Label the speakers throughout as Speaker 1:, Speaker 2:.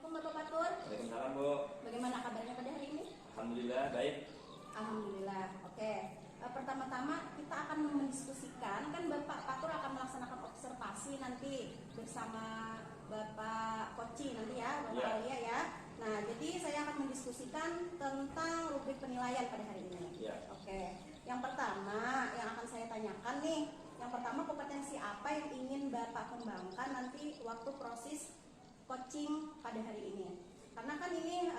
Speaker 1: Assalamualaikum Bapak Patur.
Speaker 2: Waalaikumsalam Bu.
Speaker 1: Bagaimana kabarnya pada hari ini?
Speaker 2: Alhamdulillah baik.
Speaker 1: Alhamdulillah. Oke. Pertama-tama kita akan mendiskusikan, kan Bapak Patur akan melaksanakan observasi nanti bersama Bapak Koci nanti ya, Bapak Aulia ya. Nah, jadi saya akan mendiskusikan tentang rubrik penilaian pada hari ini. Oke. Yang pertama yang akan saya tanyakan nih, yang pertama kompetensi apa yang ingin Bapak kembangkan nanti waktu proses coaching pada hari ini. Karena kan ini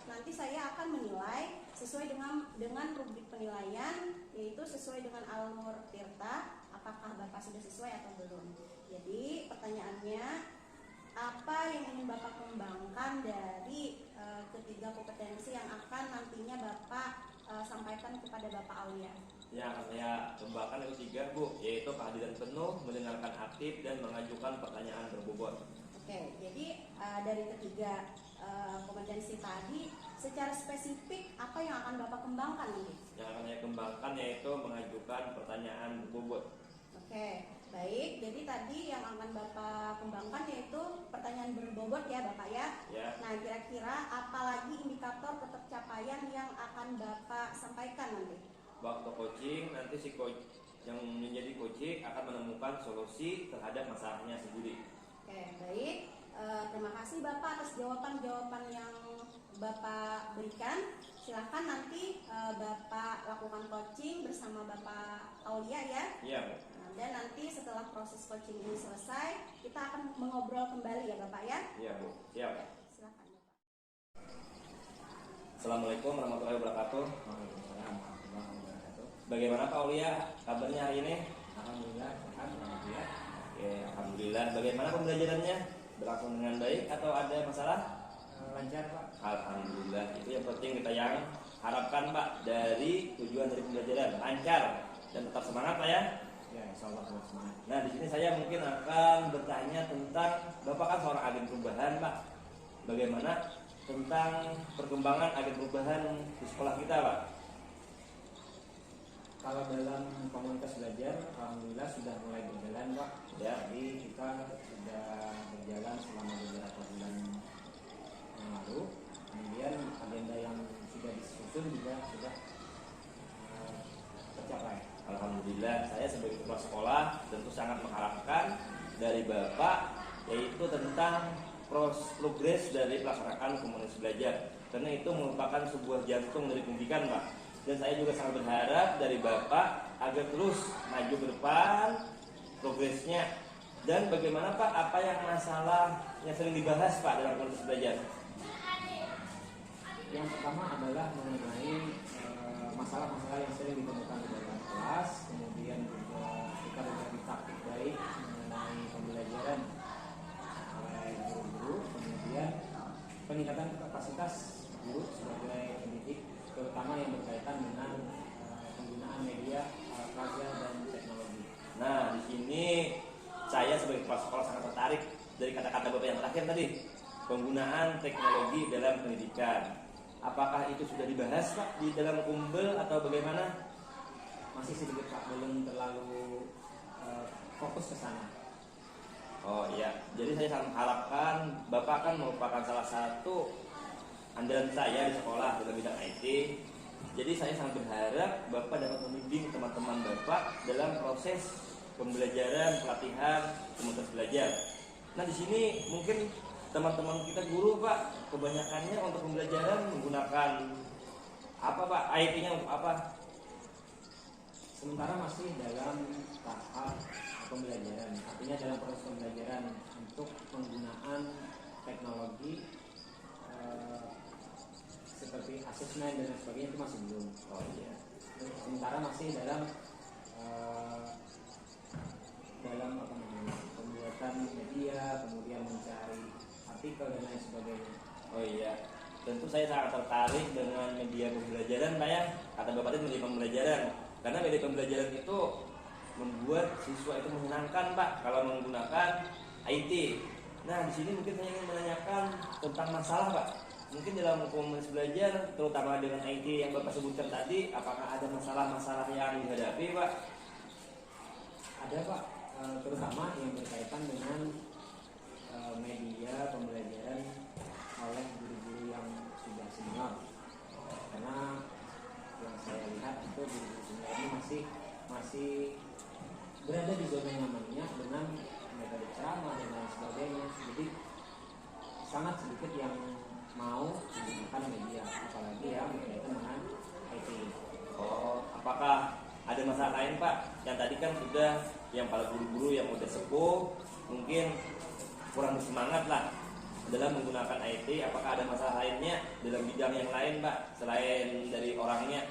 Speaker 1: nanti saya akan menilai sesuai dengan rubrik penilaian, yaitu sesuai dengan alur tirta, apakah Bapak sudah sesuai atau belum. Jadi pertanyaannya, apa yang ingin Bapak kembangkan dari ketiga kompetensi yang akan nantinya Bapak sampaikan kepada Bapak Aulia?
Speaker 2: Yang akan saya kembangkan itu 3 Bu, yaitu kehadiran penuh, mendengarkan aktif, dan mengajukan pertanyaan berbobot.
Speaker 1: Oke, jadi dari ketiga kompetensi tadi, secara spesifik apa yang akan Bapak kembangkan nanti?
Speaker 2: Yang akan saya kembangkan yaitu mengajukan pertanyaan berbobot.
Speaker 1: Oke, baik. Jadi tadi yang akan Bapak kembangkan yaitu pertanyaan berbobot ya Bapak ya. Nah, kira-kira apa lagi indikator ketercapaian yang akan Bapak sampaikan nanti?
Speaker 2: Waktu coaching, nanti si coach yang menjadi coaching akan menemukan solusi terhadap masalahnya sendiri.
Speaker 1: Oke, baik. Terima kasih Bapak atas jawaban-jawaban yang Bapak berikan. Silahkan nanti Bapak lakukan coaching bersama Bapak Aulia ya.
Speaker 2: Iya Bu.
Speaker 1: Dan nanti setelah proses coaching ini selesai, kita akan mengobrol kembali ya Bapak ya.
Speaker 2: Iya Bu, siap.
Speaker 1: Silahkan Bapak.
Speaker 2: Assalamualaikum warahmatullahi wabarakatuh.
Speaker 3: Waalaikumsalam warahmatullahi wabarakatuh.
Speaker 2: Bagaimana Pak Aulia kabarnya hari ini?
Speaker 3: Alhamdulillah sehat, alhamdulillah.
Speaker 2: Oke, alhamdulillah. Bagaimana pembelajarannya? Berlangsung dengan baik atau ada masalah?
Speaker 3: Lancar Pak.
Speaker 2: Alhamdulillah, itu yang penting kita yang harapkan Pak dari tujuan dari pembelajaran lancar dan tetap semangat Pak ya.
Speaker 3: Ya, insya Allah tetap semangat.
Speaker 2: Nah di sini saya mungkin akan bertanya tentang Bapak kan seorang agen perubahan Pak. Bagaimana tentang perkembangan agen perubahan di sekolah kita Pak?
Speaker 3: Kalau dalam komunitas belajar, alhamdulillah sudah mulai berjalan Pak.
Speaker 2: Ya.
Speaker 3: Jadi kita sudah berjalan selama beberapa bulan yang lalu. Kemudian agenda yang sudah disusun juga sudah tercapai.
Speaker 2: Alhamdulillah, saya sebagai kepala sekolah tentu sangat mengharapkan dari Bapak yaitu tentang progres dari pelaksanaan komunitas belajar, karena itu merupakan sebuah jantung dari pendidikan Pak. Dan saya juga sangat berharap dari Bapak agar terus maju ke depan progresnya. Dan bagaimana Pak, apa yang masalah yang sering dibahas Pak dalam komunitas belajar?
Speaker 3: Yang pertama adalah mengenai masalah-masalah yang sering ditemukan di dalam kelas, kemudian juga kita berbagi taktik baik mengenai pembelajaran oleh guru-guru, kemudian peningkatan kapasitas guru sebagai pendidik, terutama yang berkaitan dengan penggunaan media, pelajar dan teknologi.
Speaker 2: Nah, di sini saya sebagai kepala sekolah sangat tertarik dari kata-kata Bapak yang terakhir tadi, penggunaan teknologi dalam pendidikan. Apakah itu sudah dibahas Pak di dalam kumbel atau bagaimana?
Speaker 3: Masih sedikit Pak, belum terlalu fokus ke sana.
Speaker 2: Oh iya, jadi saya sangat mengharapkan Bapak kan merupakan salah satu andalan saya di sekolah dalam bidang IT. Jadi saya sangat berharap Bapak dapat membimbing teman-teman Bapak dalam proses pembelajaran, pelatihan, komunitas belajar. Nah di sini mungkin teman-teman kita guru Pak, kebanyakannya untuk pembelajaran menggunakan apa Pak? IT-nya untuk apa?
Speaker 3: Sementara masih dalam tahap pembelajaran, artinya dalam proses pembelajaran untuk penggunaan teknologi seperti asesmen dan sebagainya itu masih belum.
Speaker 2: Oh iya.
Speaker 3: Sementara masih dalam apa namanya, pembuatan media, kemudian mencari artikel dan lain sebagainya.
Speaker 2: Oh iya. Tentu saya sangat tertarik dengan media pembelajaran Pak ya. Kata Bapak tadi media pembelajaran. Karena media pembelajaran itu membuat siswa itu menyenangkan Pak kalau menggunakan IT. Nah di sini mungkin saya ingin menanyakan tentang masalah Pak. Mungkin dalam komunitas belajar, terutama dengan IT yang Bapak sebutkan tadi, apakah ada masalah-masalah yang dihadapi Pak?
Speaker 3: Ada Pak, terutama yang berkaitan dengan media pembelajaran sangat sedikit yang mau menggunakan media, apalagi yang berkaitan dengan IT.
Speaker 2: Oh, apakah ada masalah lain Pak? Yang tadi kan sudah yang para guru-guru yang udah sepuh mungkin kurang bersemangat lah dalam menggunakan IT. Apakah ada masalah lainnya dalam bidang yang lain Pak selain dari orangnya?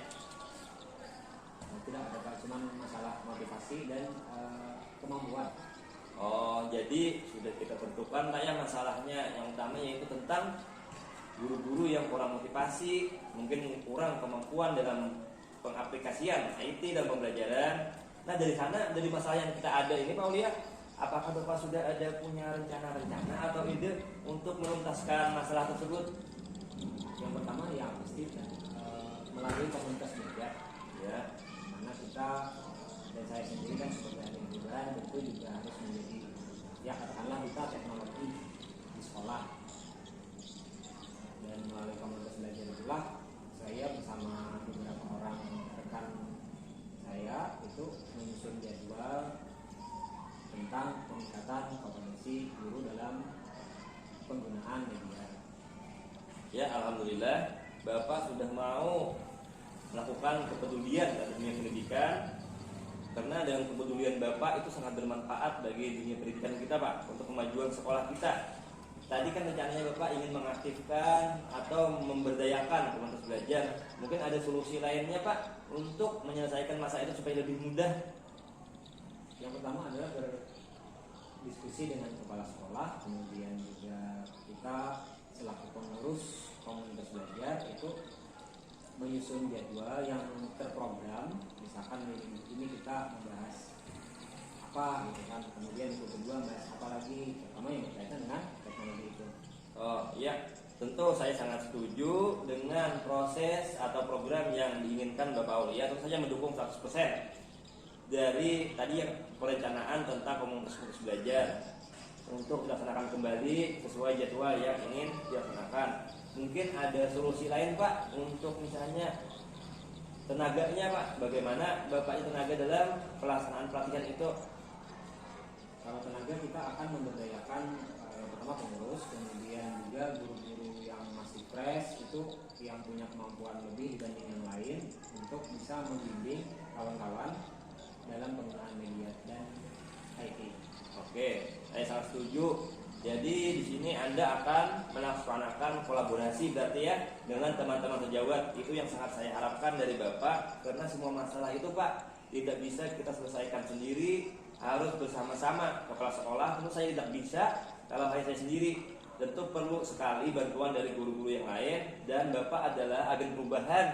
Speaker 3: Tidak ada Pak, cuma masalah motivasi dan kemampuan.
Speaker 2: Oh, jadi sudah kita tentukan Pak ya masalahnya yang utama yaitu tentang guru-guru yang kurang motivasi, mungkin kurang kemampuan dalam pengaplikasian IT dan pembelajaran. Nah dari sana, dari masalah yang kita ada ini Pak Aulia, apakah Bapak sudah ada punya rencana-rencana atau ide untuk menuntaskan masalah tersebut?
Speaker 3: Yang pertama ya pasti melalui komunitas belajar,
Speaker 2: Ya,
Speaker 3: mana kita dan saya sendiri kan sebagai ahli pendidikan tentu juga harus menjadi, ya katakanlah kita teknologi di sekolah, dan melalui komunitas belajar itulah saya bersama beberapa orang rekan saya itu menyusun jadwal tentang peningkatan kompetensi guru dalam penggunaan media.
Speaker 2: ya Alhamdulillah Bapak sudah mau melakukan kepedulian dalam dunia pendidikan, karena dengan kepedulian Bapak itu sangat bermanfaat bagi dunia pendidikan kita Pak, untuk kemajuan sekolah kita. Tadi kan rencananya Bapak ingin mengaktifkan atau memberdayakan komunitas belajar. Mungkin ada solusi lainnya Pak untuk menyelesaikan masalah itu supaya lebih mudah.
Speaker 3: Yang pertama adalah berdiskusi dengan kepala sekolah, kemudian juga kita selaku pengurus komunitas belajar itu menyusun jadwal yang terprogram. Misalkan minggu ini kita membahas apa gitu kan, kemudian minggu kedua membahas apa lagi, terutama yang berkaitan dengan teknologi itu.
Speaker 2: Oh iya, tentu saya sangat setuju dengan proses atau program yang diinginkan Bapak Aulia. Tentu saja mendukung 100% dari tadi yang perencanaan tentang komunitas belajar untuk dilaksanakan kembali sesuai jadwal yang ingin dilaksanakan. Mungkin ada solusi lain Pak untuk misalnya tenaganya Pak, bagaimana Bapaknya tenaga dalam pelaksanaan pelatihan itu?
Speaker 3: Kalau tenaga kita akan memberdayakan yang pertama pengurus, kemudian juga guru-guru yang masih fresh itu yang punya kemampuan lebih dibanding yang lain untuk bisa membimbing kawan-kawan dalam penggunaan media dan IT.
Speaker 2: Oke, saya sangat setuju. Jadi di sini Anda akan melaksanakan kolaborasi berarti ya dengan teman-teman sejawat. Itu yang sangat saya harapkan dari Bapak, karena semua masalah itu Pak tidak bisa kita selesaikan sendiri, harus bersama-sama. Kepala sekolah tentu saya tidak bisa kalau hanya saya sendiri. Tentu perlu sekali bantuan dari guru-guru yang lain, dan Bapak adalah agen perubahan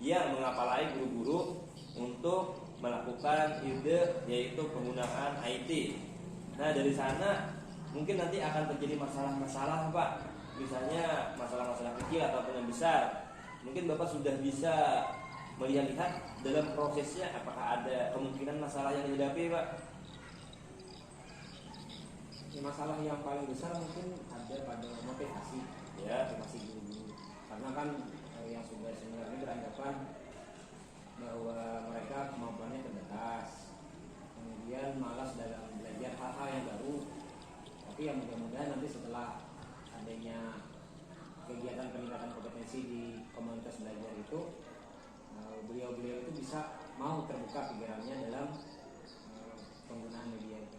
Speaker 2: yang mengapalai guru-guru untuk melakukan ide yaitu penggunaan IT. Nah dari sana mungkin nanti akan terjadi masalah-masalah Pak, misalnya masalah-masalah kecil ataupun yang besar. Mungkin Bapak sudah bisa melihat-lihat dalam prosesnya apakah ada kemungkinan masalah yang dihadapi Pak?
Speaker 3: Masalah yang paling besar mungkin ada pada motivasi,
Speaker 2: Ya,
Speaker 3: motivasi guru-guru, karena kan yang sudah senior ini beranggapan bahwa mereka kemampuannya terbatas, kemudian malas dalam belajar hal-hal yang baru. Tapi yang mudah-mudahan nanti setelah adanya kegiatan peningkatan kompetensi di komunitas belajar itu, beliau-beliau itu bisa mau terbuka pikirannya dalam penggunaan media itu.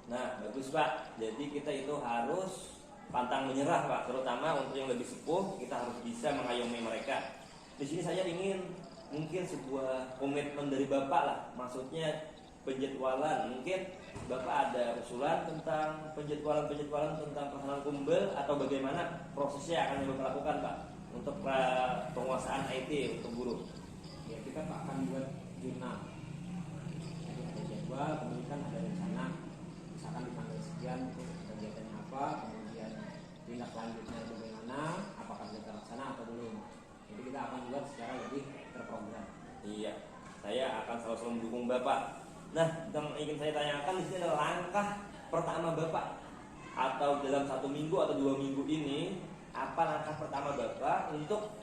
Speaker 2: nah bagus Pak. Jadi kita itu harus pantang menyerah Pak, terutama untuk yang lebih sepuh kita harus bisa mengayomi mereka. Di sini saya ingin mungkin sebuah komitmen dari Bapak lah, maksudnya penjadwalan. Mungkin Bapak ada usulan tentang penjadwalan tentang pelaksanaan kumbel atau bagaimana prosesnya akan Bapak lakukan Pak untuk penguasaan IT untuk guru?
Speaker 3: Ya kita akan buat jurnal. Jadi ada jadwal, kemudian kan ada rencana, misalkan di tanggal sekian untuk kegiatannya apa, kemudian tindak lanjutnya bagaimana, apakah sudah terlaksana atau belum. Jadi kita akan buat secara lebih terprogram.
Speaker 2: Iya, saya akan selalu mendukung Bapak. Nah, yang ingin saya tanyakan di sini adalah langkah pertama Bapak, atau dalam 1 minggu atau 2 minggu ini, apa langkah pertama Bapak untuk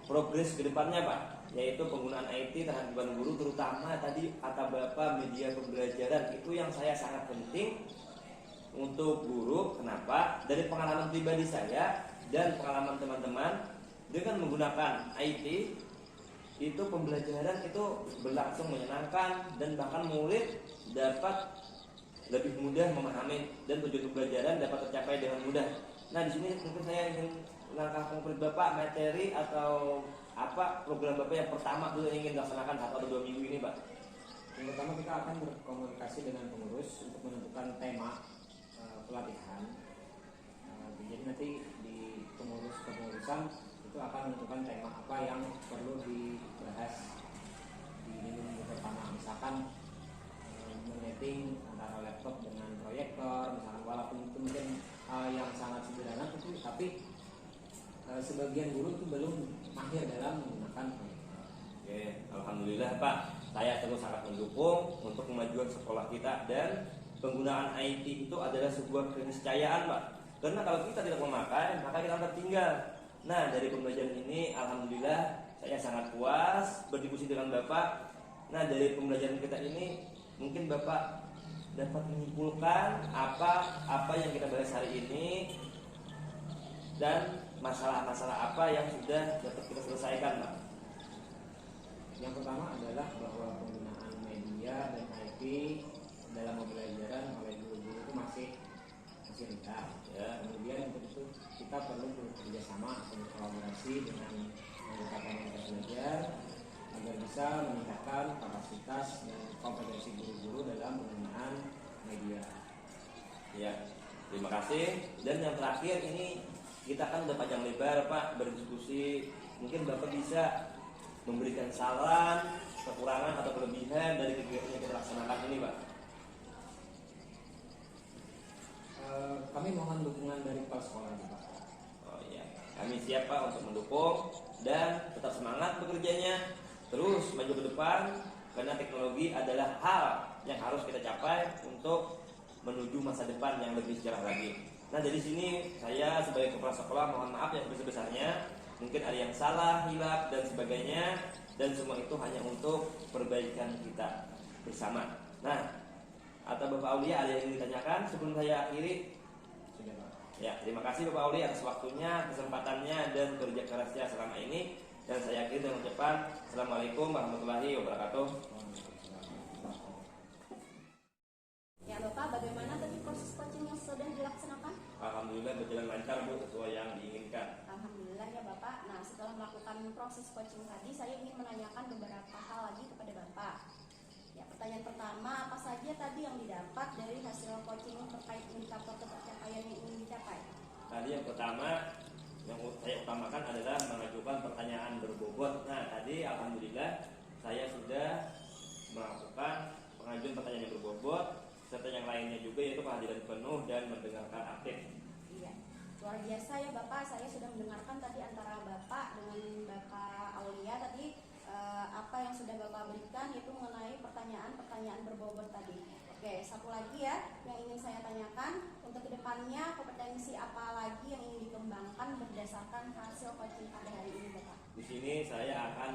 Speaker 2: progres ke depannya Pak? Yaitu penggunaan IT terhadap guru, terutama tadi kata Bapak media pembelajaran, itu yang saya sangat penting untuk guru. Kenapa? Dari pengalaman pribadi saya dan pengalaman teman-teman, dengan menggunakan IT itu pembelajaran itu berlangsung menyenangkan dan bahkan murid dapat lebih mudah memahami dan tujuan pembelajaran dapat tercapai dengan mudah. Nah, di sini mungkin saya ingin langkah konkret Bapak, materi atau apa program Bapak yang pertama dulu ingin dilaksanakan 1 atau 2 minggu ini, Pak?
Speaker 3: Yang pertama kita akan berkomunikasi dengan pengurus untuk menentukan tema pelatihan. Jadi nanti di pengurusan itu akan menentukan tema apa yang perlu dibahas di minggu pertama. Misalkan menyetting antara laptop dengan proyektor, misalkan, walaupun itu mungkin hal yang sangat sederhana tapi sebagian guru itu belum mahir dalam menggunakan proyektor.
Speaker 2: Oke, alhamdulillah Pak. Saya terus sangat mendukung untuk kemajuan sekolah kita, dan penggunaan IT itu adalah sebuah keniscayaan, Pak. Karena kalau kita tidak memakai, maka kita akan tertinggal. Nah, dari pembelajaran ini alhamdulillah saya sangat puas berdiskusi dengan Bapak. Nah, dari pembelajaran kita ini mungkin Bapak dapat menyimpulkan apa yang kita bahas hari ini dan masalah-masalah apa yang sudah dapat kita selesaikan, Pak.
Speaker 3: Yang pertama adalah bahwa penggunaan media dan IT dalam pembelajaran oleh guru-guru itu masih rendah. Ya. Kemudian untuk itu kita perlu bekerja sama atau berkolaborasi dengan anggota komunitas belajar agar bisa meningkatkan kapasitas dan kompetensi guru-guru dalam penggunaan media.
Speaker 2: Ya, terima kasih. Dan yang terakhir ini kita kan udah panjang lebar Pak berdiskusi. Mungkin Bapak bisa memberikan saran, kekurangan atau kelebihan dari kegiatan yang kita laksanakan ini, Pak.
Speaker 3: Kami mohon dukungan dari kepala sekolah, Pak.
Speaker 2: Oh iya, kami siap Pak untuk mendukung dan tetap semangat bekerjanya, terus maju ke depan karena teknologi adalah hal yang harus kita capai untuk menuju masa depan yang lebih cerah lagi. Nah, dari sini saya sebagai kepala sekolah mohon maaf yang sebesar-besarnya. Mungkin ada yang salah, hilaf, dan sebagainya. Dan semua itu hanya untuk perbaikan kita bersama. Nah, atau Bapak Aulia ada yang ingin ditanyakan sebelum saya akhiri?
Speaker 3: Sudah, Pak.
Speaker 2: Ya, terima kasih Bapak Aulia atas waktunya, kesempatannya, dan kerja kerasnya selama ini. Dan saya akhiri dengan ucapan Assalamualaikum warahmatullahi wabarakatuh.
Speaker 1: Ya Bapak, bagaimana tadi proses coaching yang sudah dilaksanakan?
Speaker 2: Alhamdulillah berjalan lancar Bu, sesuai yang diinginkan.
Speaker 1: Alhamdulillah ya Bapak. Nah, setelah melakukan proses coaching tadi, saya ingin menanyakan beberapa hal lagi kepada Bapak. Ya, pertanyaan pertama, apa saja tadi yang didapat dari hasil coaching terkait indikator pencapaian yang ingin dicapai?
Speaker 2: Tadi yang pertama yang saya utamakan adalah mengajukan pertanyaan berbobot. Nah, tadi alhamdulillah saya sudah melakukan pengajuan pertanyaan yang berbobot, serta yang lainnya juga yaitu kehadiran penuh dan mendengarkan aktif.
Speaker 1: Iya, luar biasa ya Bapak. Saya sudah mendengarkan tadi antara Bapak dengan Bapak Aulia tadi apa yang sudah Bapak berikan yaitu mengenai pertanyaan-pertanyaan berbobot tadi. Oke, satu lagi ya yang ingin saya tanyakan, untuk kedepannya kompetensi apa lagi yang ingin dikembangkan berdasarkan hasil coaching pada hari ini Bapak?
Speaker 2: Di sini saya akan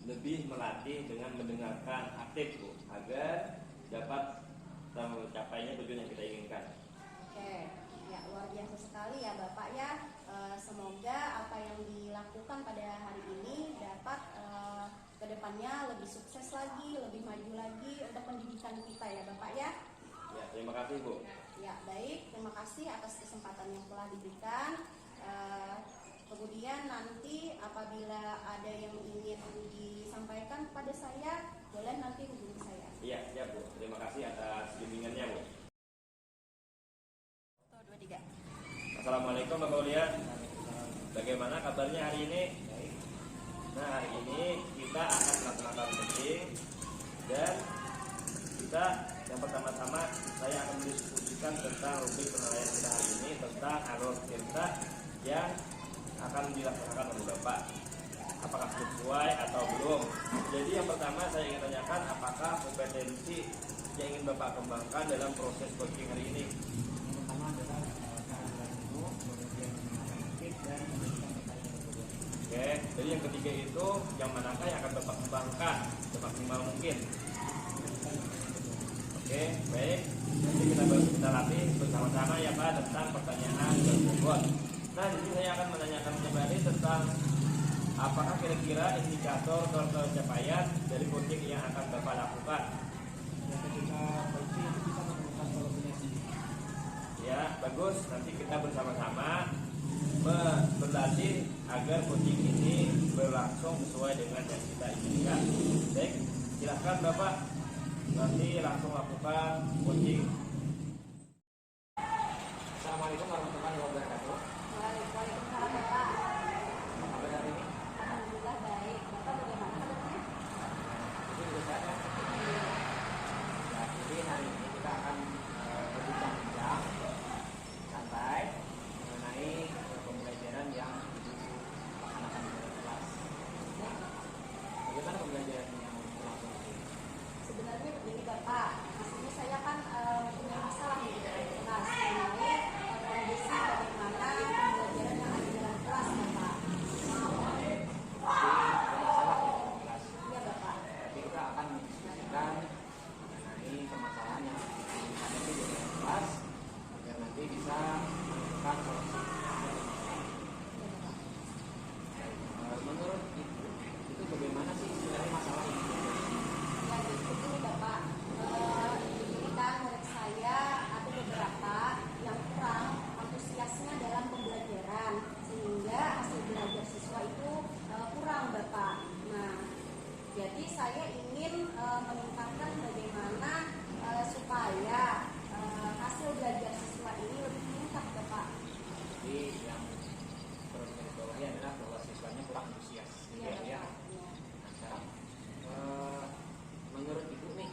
Speaker 2: lebih melatih dengan mendengarkan aktif Bu, agar dapat tercapainya tujuan yang kita inginkan.
Speaker 1: Oke, ya luar biasa sekali ya Bapak ya. Semoga apa yang dilakukan pada hari ini dapat kedepannya lebih sukses lagi, lebih maju lagi untuk pendidikan kita ya Bapak ya.
Speaker 2: Ya, terima kasih Bu.
Speaker 1: Ya baik, terima kasih atas kesempatan yang telah diberikan. Kemudian nanti apabila ada yang ingin disampaikan kepada saya, boleh nanti hubungi saya.
Speaker 2: Iya, siap Bu. Terima kasih atas bimbingannya Bu.
Speaker 1: 1, 2, 3.
Speaker 2: Assalamualaikum Bapak Aulia. Bagaimana kabarnya hari ini? Nah, hari ini kita akan melaksanakan coaching dan kita yang pertama-tama saya akan mendiskusikan tentang rubrik penilaian kita hari ini tentang alur cerita yang akan dilaksanakan oleh Bapak. Apakah sesuai atau belum? Jadi yang pertama saya ingin tanyakan apakah kompetensi yang ingin Bapak kembangkan dalam proses coaching hari ini?
Speaker 3: Yang pertama adalah kehadiran guru, kemudian aktif dan
Speaker 2: Oke, jadi yang ketiga itu yang manakah yang akan Bapak kembangkan semaksimal mungkin? Oke, baik. Nanti kita bahas kita latih bersama-sama ya Pak tentang pertanyaan berbobot. Nah, di sini saya akan menanyakan kembali tentang apakah kira-kira indikator tercapaian dari coaching yang akan Bapak lakukan.
Speaker 3: Ya, ketika coaching itu bisa menemukan solusinya sendiri.
Speaker 2: Ya, bagus. Nanti kita bersama-sama berlatih agar coaching ini berlangsung sesuai dengan yang kita inginkan. Baik, silahkan Bapak nanti langsung lakukan coaching.
Speaker 3: Assalamualaikum warahmatullahi wabarakatuh.
Speaker 1: Waalaikumsalam Bapak.
Speaker 3: Apa kabar hari ini?
Speaker 1: Alhamdulillah baik. Bapak bagaimana kabarnya?
Speaker 3: Itu juga saya. Ya, jadi hari ini kita akan berbincang-bincang santai mengenai pembelajaran yang dilaksanakan di kelas. Bagaimana pembelajaran yang berlangsung ini?
Speaker 1: Sebenarnya begini Bapak, di sini saya kan punya masalah nih di kelas mengenai kondisi bagaimana pembelajaran yang ada dalam kelas Bapak.
Speaker 3: Jadi ada masalah di dalam kelas.
Speaker 1: Iya Bapak.
Speaker 3: Jadi kita akan mendiskusikan mengenai permasalahan yang dihadapi di dalam kelas agar nanti bisa menemukan solusi.
Speaker 1: Iya Bapak.
Speaker 3: Menurut itu bagaimana sih sebenarnya masalah ini?
Speaker 1: Ya jadi begini Bapak, ini kan murid saya ada beberapa yang kurang antusiasnya dalam pembelajaran sehingga hasil belajar siswa itu kurang Bapak. Nah, jadi saya ingin meningkatkan bagaimana supaya hasil belajar siswa ini lebih meningkat Bapak.
Speaker 3: Jadi yang perlu digarisbawahi adalah bahwa siswanya kurang antusias.
Speaker 1: Iya
Speaker 3: Ya, ya.
Speaker 1: Bapak. Iya.
Speaker 3: Nah, sekarang menurut Ibu nih,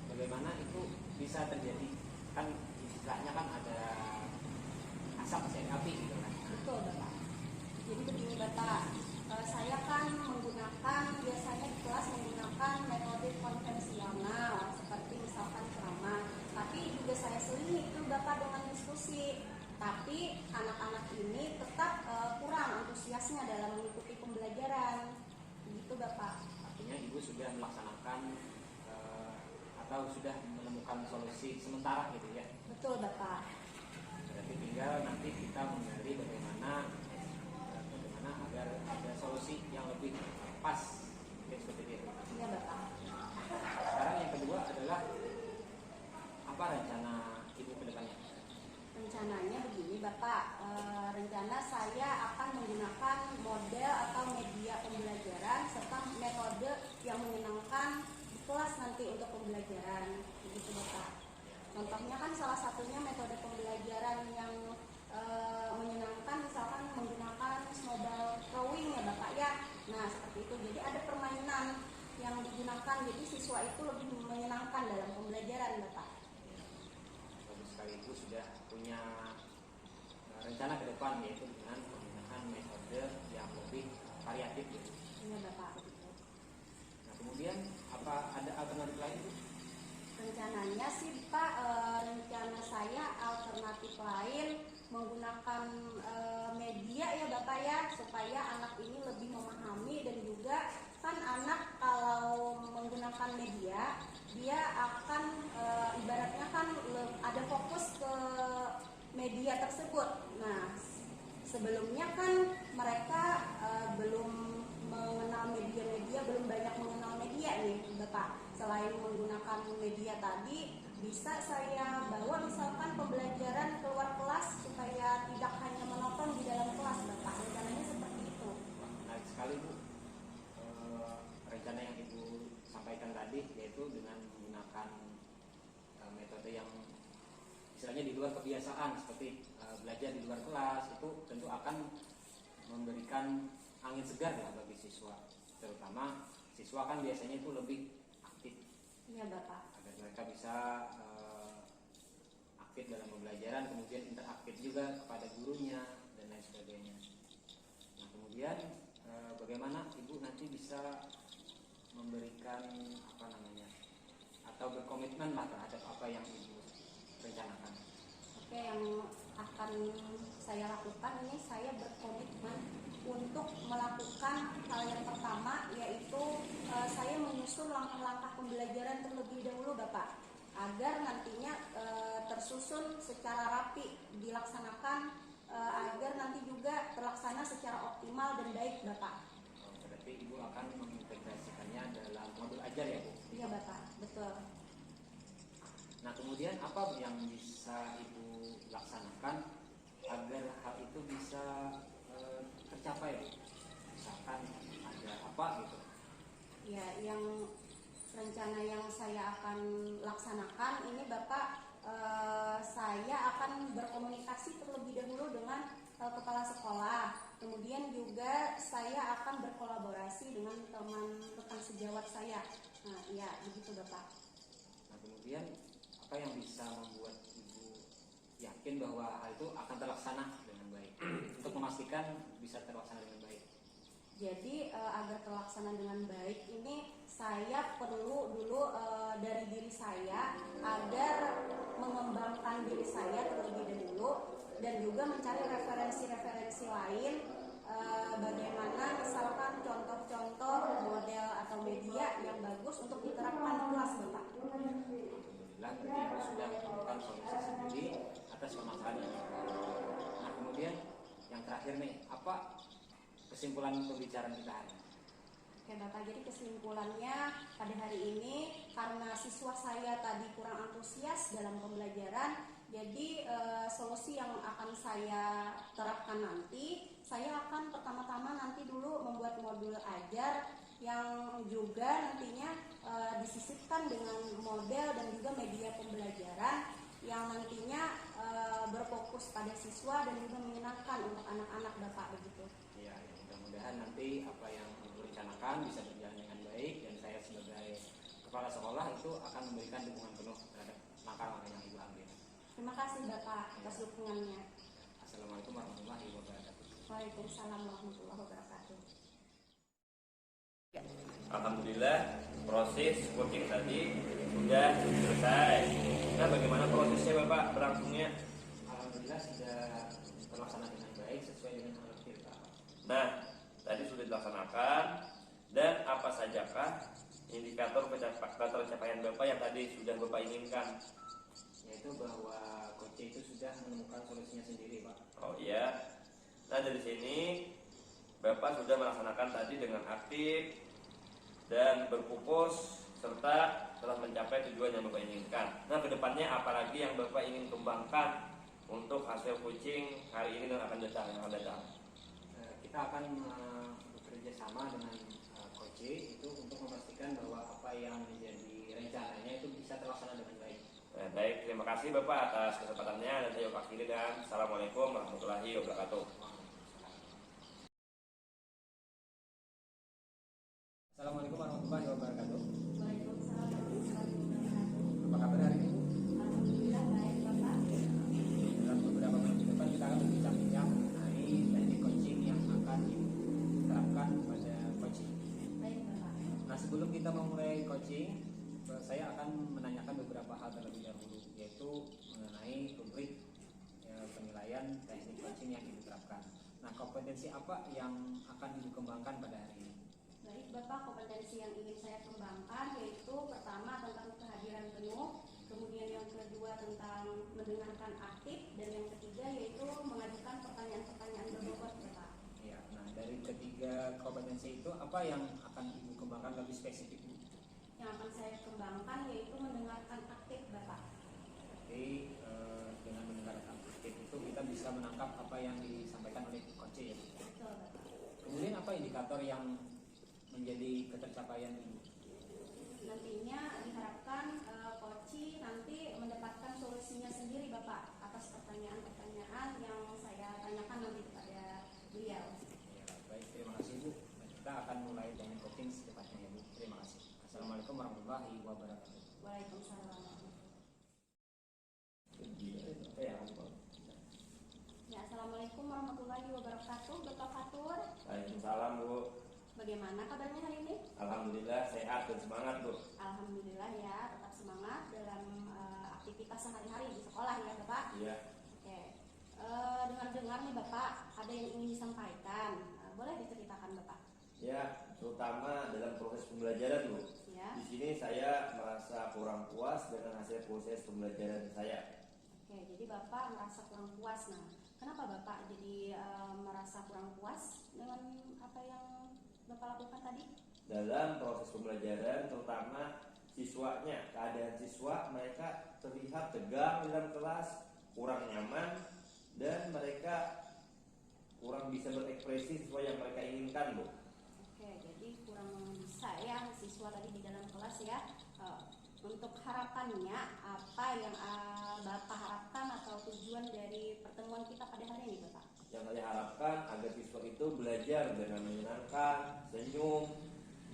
Speaker 3: bagaimana itu bisa terjadi? Kan istilahnya kan ada asap dari api gitu kan.
Speaker 1: Betul Bapak. Jadi begini Bapak, saya kan biasanya di kelas menggunakan metode konvensional seperti misalkan ceramah. Tapi juga saya selingi itu Bapak dengan diskusi. Tapi anak-anak ini tetap kurang antusiasnya dalam mengikuti pembelajaran. Begitu Bapak.
Speaker 3: Artinya Ibu sudah melaksanakan atau sudah menemukan solusi sementara gitu ya.
Speaker 1: Betul Bapak.
Speaker 3: Berarti tinggal nanti kita menggali bagaimana agar ada solusi yang lebih pas. Oke, seperti itu.
Speaker 1: Iya Bapak.
Speaker 3: Sekarang yang kedua adalah apa rencana Ibu ke depannya?
Speaker 1: Rencananya begini Bapak, rencana saya akan menggunakan model atau media pembelajaran serta metode yang menyenangkan di kelas nanti untuk pembelajaran. Begitu Bapak. Contohnya kan salah satunya metode pembelajaran yang menyenangkan misalkan menggunakan mobile drawing ya Bapak ya. Nah seperti itu, jadi ada permainan yang digunakan jadi siswa itu lebih menyenangkan dalam pembelajaran Bapak.
Speaker 3: Bagus sekali, Ibu sudah punya rencana ke depan yaitu dengan penggunaan metode yang lebih variatif gitu.
Speaker 1: Iya Bapak. Begitu.
Speaker 3: Nah kemudian apa ada alternatif lain Bu?
Speaker 1: Rencananya sih Pak, rencana saya alternatif lain menggunakan media ya Bapak ya, supaya anak ini lebih memahami dan juga kan anak kalau menggunakan media dia akan ibaratnya kan ada fokus ke media tersebut. Nah sebelumnya kan mereka belum mengenal media-media, belum banyak mengenal media nih Bapak. Selain menggunakan media tadi, bisa saya bawa misalkan pembelajaran keluar kelas supaya tidak hanya menonton di dalam kelas Bapak. Rencananya seperti itu.
Speaker 3: Wah, menarik sekali Bu. Rencana yang Ibu sampaikan tadi yaitu dengan menggunakan metode yang istilahnya di luar kebiasaan seperti belajar di luar kelas, itu tentu akan memberikan angin segar ya bagi siswa, terutama siswa kan biasanya itu lebih aktif.
Speaker 1: Iya Bapak.
Speaker 3: Agar mereka bisa aktif dalam pembelajaran, kemudian interaktif juga kepada gurunya dan lain sebagainya. Nah kemudian bagaimana Ibu nanti bisa memberikan atau berkomitmen lah terhadap apa yang Ibu rencanakan?
Speaker 1: Oke, yang akan saya lakukan ini saya berkomitmen untuk melakukan hal yang pertama, yaitu saya menyusun langkah-langkah pembelajaran terlebih dahulu Bapak, agar nantinya tersusun secara rapi dilaksanakan agar nanti juga terlaksana secara optimal dan baik Bapak.
Speaker 3: Berarti Ibu akan mengintegrasikannya dalam modul ajar ya Bu?
Speaker 1: Iya Bapak, betul.
Speaker 3: Nah kemudian apa yang bisa Ibu laksanakan agar hal itu bisa tercapai? Misalkan ada apa gitu?
Speaker 1: Ya, yang rencana yang saya akan laksanakan ini Bapak, saya akan berkomunikasi terlebih dahulu dengan kepala sekolah. Kemudian juga saya akan berkolaborasi dengan teman-teman sejawat saya. Nah, ya begitu Bapak.
Speaker 3: Nah kemudian apa yang bisa membuat Ibu yakin bahwa hal itu akan terlaksana dengan baik? Untuk memastikan bisa terlaksana dengan baik.
Speaker 1: Jadi agar terlaksana dengan baik ini saya perlu dulu dari diri saya agar mengembangkan diri saya terlebih dahulu dan juga mencari referensi-referensi lain, bagaimana misalkan contoh-contoh model atau media yang bagus untuk diterapkan di kelas Bapak.
Speaker 3: Alhamdulillah berarti Ibu sudah menemukan solusi sendiri atas permasalahan ini. Nah kemudian yang terakhir nih, apa kesimpulan pembicaraan kita hari ini?
Speaker 1: Oke Bapak, jadi kesimpulannya pada hari ini karena siswa saya tadi kurang antusias dalam pembelajaran, jadi solusi yang akan saya terapkan nanti, saya akan pertama-tama nanti dulu membuat modul ajar yang juga nantinya disisipkan dengan model dan juga media pembelajaran yang nantinya berfokus pada siswa dan juga menyenangkan untuk anak-anak Bapak begitu.
Speaker 3: Ya, mudah-mudahan nanti apa yang Ibu rencanakan bisa berjalan dengan baik dan saya sebagai kepala sekolah itu akan memberikan dukungan penuh terhadap langkah-langkah yang Ibu ambil.
Speaker 1: Terima kasih Bapak atas dukungannya.
Speaker 3: Assalamualaikum warahmatullahi wabarakatuh.
Speaker 1: Waalaikumsalam warahmatullahi wabarakatuh.
Speaker 2: Alhamdulillah proses coaching tadi sudah selesai. Nah, bagaimana prosesnya Bapak berlangsungnya?
Speaker 3: Alhamdulillah sudah terlaksana dengan baik sesuai dengan alur kita.
Speaker 2: Nah, tadi sudah dilaksanakan dan apa sajakah indikator pencapaian Bapak yang tadi sudah Bapak inginkan?
Speaker 3: Yaitu bahwa coach itu sudah menemukan solusinya sendiri, Pak.
Speaker 2: Oh iya. Nah, dari sini Bapak sudah melaksanakan tadi dengan aktif dan berfokus serta telah mencapai tujuan yang Bapak inginkan. Nah, kedepannya apalagi yang Bapak ingin kembangkan untuk hasil coaching hari ini dan akan datang?
Speaker 3: Kita akan bekerja sama dengan coach itu untuk memastikan bahwa apa yang menjadi rencananya itu bisa terlaksana dengan baik.
Speaker 2: Baik, terima kasih Bapak atas kesempatannya dan saya wakili dan Assalamualaikum warahmatullahi wabarakatuh.
Speaker 3: Assalamualaikum warahmatullahi wabarakatuh.
Speaker 1: Waalaikumsalam warahmatullahi wabarakatuh.
Speaker 3: Apa kabar hari ini?
Speaker 1: Alhamdulillah baik Bapak.
Speaker 3: Dalam beberapa menit ke depan kita akan berbincang-bincang mengenai teknik coaching yang akan diterapkan pada coaching.
Speaker 1: Baik Bapak.
Speaker 3: Nah sebelum kita memulai coaching, saya akan menanyakan beberapa hal terlebih dahulu, yaitu mengenai rubrik penilaian teknik coaching yang diterapkan. Nah kompetensi apa yang akan dikembangkan pada hari ini?
Speaker 1: Baik Bapak, kompetensi yang ingin saya kembangkan yaitu pertama tentang kehadiran penuh, kemudian yang kedua tentang mendengarkan aktif, dan yang ketiga yaitu mengajukan pertanyaan-pertanyaan berbobot Bapak.
Speaker 3: Ya, nah dari ketiga kompetensi itu apa yang akan Ibu kembangkan lebih spesifik?
Speaker 1: Yang akan saya kembangkan yaitu mendengarkan aktif Bapak.
Speaker 3: Jadi dengan mendengarkan aktif itu kita bisa menangkap apa yang disampaikan oleh coach ya.
Speaker 1: Betul Bapak.
Speaker 3: Kemudian apa indikator yang menjadi ketercapaian Ibu?
Speaker 1: Nantinya diharapkan coach nanti mendapatkan solusinya sendiri Bapak atas pertanyaan-pertanyaan yang saya tanyakan nanti kepada beliau.
Speaker 3: Ya, baik, terima kasih Bu. Dan kita akan mulai dengan coaching secepatnya ya Bu. Terima kasih. Assalamualaikum warahmatullahi wabarakatuh.
Speaker 1: Waalaikumsalam. Ya, Assalamualaikum warahmatullahi wabarakatuh, Bapak Fatur.
Speaker 2: Waalaikumsalam Bu.
Speaker 1: Bagaimana kabarnya hari ini?
Speaker 2: Alhamdulillah sehat dan semangat Bu.
Speaker 1: Alhamdulillah ya, tetap semangat dalam aktivitas sehari-hari di sekolah ya Bapak.
Speaker 2: Iya.
Speaker 1: Oke. Dengar-dengar nih Bapak, ada yang ingin disampaikan. Boleh diceritakan Bapak?
Speaker 2: Ya, terutama dalam proses pembelajaran Bu.
Speaker 1: Ya.
Speaker 2: Di sini saya merasa kurang puas dengan hasil proses pembelajaran saya.
Speaker 1: Oke, jadi Bapak merasa kurang puas. Nah, kenapa Bapak jadi merasa kurang puas dengan apa yang Bapak lakukan tadi?
Speaker 2: Dalam proses pembelajaran, terutama siswanya, keadaan siswa mereka terlihat tegang di dalam kelas, kurang nyaman, dan mereka kurang bisa berekspresi sesuai yang mereka inginkan, Bu.
Speaker 1: Oke, jadi kurang bisa ya siswa tadi di dalam kelas ya. Untuk harapannya, apa yang Bapak harapkan atau tujuan dari pertemuan kita pada hari ini, Bapak?
Speaker 2: Yang saya harapkan agar siswa itu belajar dengan menyenangkan, senyum,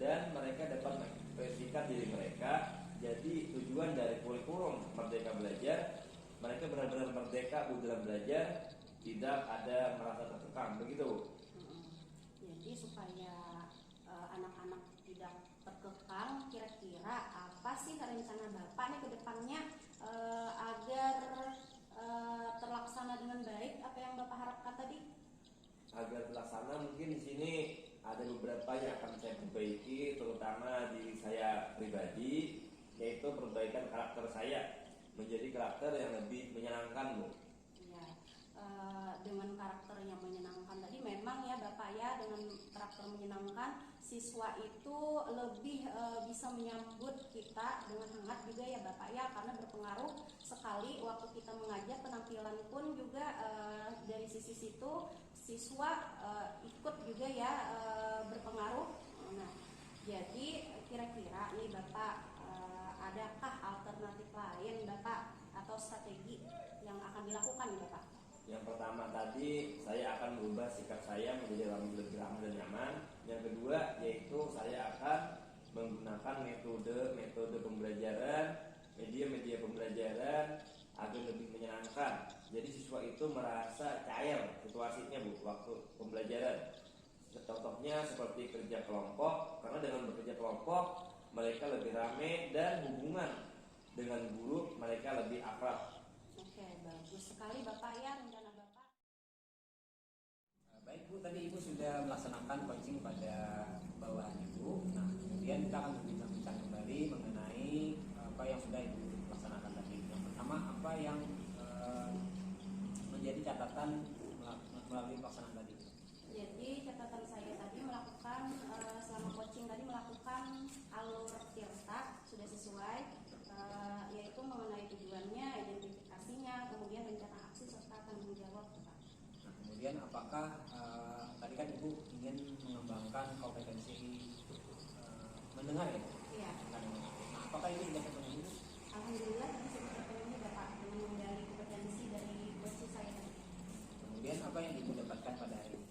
Speaker 2: dan mereka dapat mengekspresikan diri mereka. Jadi tujuan dari kurikulum Merdeka Belajar, mereka benar-benar merdeka dalam belajar, tidak ada merasa terkekang, begitu, Bu.
Speaker 1: Jadi supaya anak-anak tidak terkekang, kira-kira apa sih rencana Bapak nih ke depannya agar terlaksana dengan baik apa yang Bapak harapkan tadi?
Speaker 2: Agar terlaksana mungkin di sini ada beberapa yang akan saya perbaiki, terutama diri saya pribadi, yaitu perbaikan karakter saya menjadi karakter yang lebih menyenangkan, Bu.
Speaker 1: Ya, dengan karakter yang menyenangkan tadi memang ya Bapak ya, dengan karakter menyenangkan siswa itu lebih bisa menyambut kita dengan hangat juga ya Bapak ya, karena berpengaruh sekali waktu kita mengajar, penampilan pun juga dari sisi situ siswa ikut juga ya berpengaruh. Nah, jadi kira-kira nih Bapak adakah alternatif lain Bapak atau strategi yang akan dilakukan nih Bapak?
Speaker 2: Yang pertama tadi saya akan merubah sikap saya menjadi lebih ramah dan nyaman. Yang kedua yaitu saya akan menggunakan metode pembelajaran, media pembelajaran agar lebih menyenangkan. Jadi siswa itu merasa cair situasinya, Bu, waktu pembelajaran. Contohnya seperti kerja kelompok, karena dengan bekerja kelompok mereka lebih ramai dan hubungan dengan guru mereka lebih akrab.
Speaker 1: Oke, bagus sekali Bapak ya rencana Bapak.
Speaker 3: Baik Bu, tadi Ibu sudah melaksanakan coaching pada bawahan Ibu. Nah, kemudian kita akan berbincang-bincang kembali mengenai apa yang sudah Ibu laksanakan tadi. Yang pertama, apa yang menjadi catatan melalui pelaksanaan tadi?
Speaker 1: Jadi catatan saya tadi melakukan selama coaching tadi melakukan alur tirta sudah sesuai, yaitu mengenai tujuannya, identifikasinya, kemudian rencana aksi serta tanggung jawab Bapak.
Speaker 3: Nah, kemudian apakah tadi kan Ibu ingin mengembangkan kompetensi mendengar ya?
Speaker 1: Iya.
Speaker 3: Nah, apakah ini sudah terpenuhi?
Speaker 1: Alhamdulillah tadi sudah terpenuhi Bapak dengan menggali kompetensi dari coaching saya tadi.
Speaker 3: Kemudian apa yang Ibu dapatkan pada hari ini?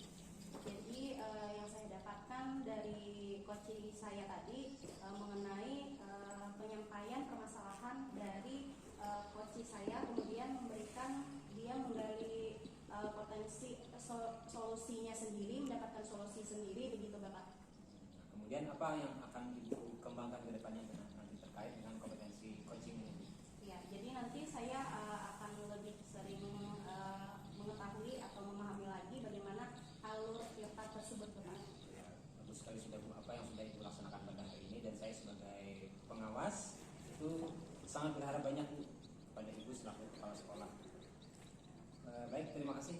Speaker 1: Jadi yang saya dapatkan dari coaching saya tadi mengenai penyampaian permasalahan dari coaching saya, kemudian memberikan dia menggali potensi solusinya sendiri, mendapatkan solusi sendiri, begitu Bapak.
Speaker 3: Nah, kemudian apa yang akan Ibu kembangkan ke depannya nanti terkait dengan kompetensi coaching ini?
Speaker 1: Ya, jadi nanti saya akan lebih sering mengetahui atau memahami lagi bagaimana alur tirta tersebut Bapak.
Speaker 3: Ya, bagus sekali sudah Bu, apa yang sudah Ibu laksanakan pada hari ini, dan saya sebagai pengawas itu sangat berharap banyak Bu pada Ibu selaku kepala sekolah. Baik, terima kasih